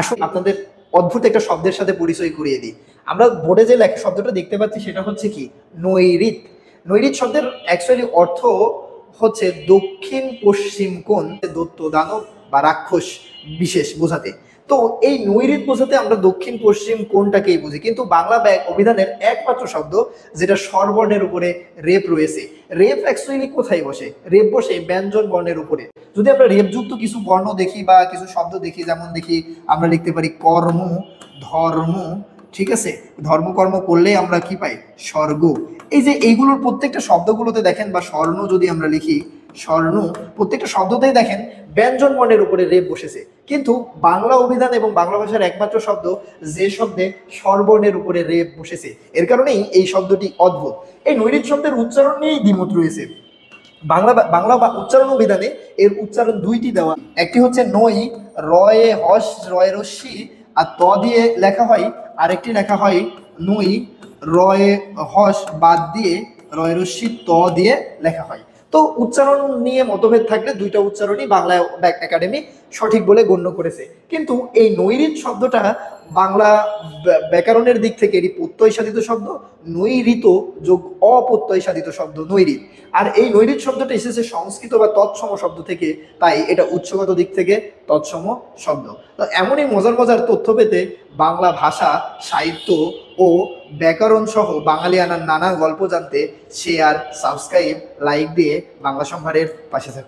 আসলে আপনাদের অদ্ভুত একটা শব্দের সাথে পরিচয় করিয়ে দিই। আমরা বোর্ডে যে লেখা শব্দটা দেখতে পাচ্ছি সেটা হচ্ছে কি নৈরিত। নৈরিত শব্দের অ্যাকচুয়ালি অর্থ হচ্ছে দক্ষিণ পশ্চিম কোণ, দৈত্য দানব বা রাক্ষস বিশেষ বোঝাতে। তো এই নৈরিত বোঝাতে আমরা দক্ষিণ পশ্চিম কোণটাকেই বুঝি, কিন্তু বাংলা অভিধানের একমাত্র শব্দ যেটা স্বরবর্ণের উপরে রেপ রয়েছে। রেপ অ্যাকচুয়ালি কোথায় বসে? রেপ বসে ব্যঞ্জন বর্ণের উপরে। যদি আমরা রেপযুক্ত কিছু বর্ণ দেখি বা কিছু শব্দ দেখি, যেমন দেখি আমরা লিখতে পারি কর্ম, ধর্ম, ঠিক আছে, ধর্মকর্ম করলে আমরা কি পাই? স্বর্গ। এই যে এইগুলোর প্রত্যেকটা শব্দগুলোতে দেখেন, বা স্বর্ণ যদি আমরা লিখি, স্বর্ণ, প্রত্যেকটা শব্দতেই দেখেন ব্যঞ্জন বর্ণের উপরে রেপ বসেছে। কিন্তু বাংলা অভিধান এবং বাংলা ভাষার একমাত্র শব্দ যে শব্দে স্বরবর্ণের উপরে রেপ বসেছে, এর কারণেই এই শব্দটি অদ্ভুত। এই নৈরিত শব্দের উচ্চারণ নিয়েই দ্বিমত রয়েছে। বাংলা বাংলা বা উচ্চারণ অভিধানে এর উচ্চারণ দুইটি দেওয়া। একটি হচ্ছে নই, রয়ে হস রয়ে রস্যি আর ত দিয়ে লেখা হয়, আরেকটি লেখা হয় নই, রয়ে হস বাদ দিয়ে রয়ে রস্যি ত দিয়ে লেখা হয়। তো উচ্চারণ নিয়ে মতভেদ থাকলে দুইটা উচ্চারণই বাংলা একাডেমি সঠিক বলে গণ্য করেছে। কিন্তু এই নৈরিত শব্দটা বাংলা ব্যাকরণের দিক থেকে এটি প্রত্যয় সাধিত শব্দ, নৈরিত যোগ অপ্রত্যয় সাধিত শব্দ নৈরিত। আর এই নৈরিত শব্দটা এসেছে সংস্কৃত বা তৎসম শব্দ থেকে, তাই এটা উৎসগত দিক থেকে তৎসম শব্দ। তো এমনই মজার মজার তথ্য পেতে বাংলা ভাষা, সাহিত্য ও ব্যাকরণ সহ বাঙালিয়ানার নানা গল্প জানতে শেয়ার, সাবস্ক্রাইব, লাইক দিয়ে বাংলা সম্ভারের পাশে থাকুন।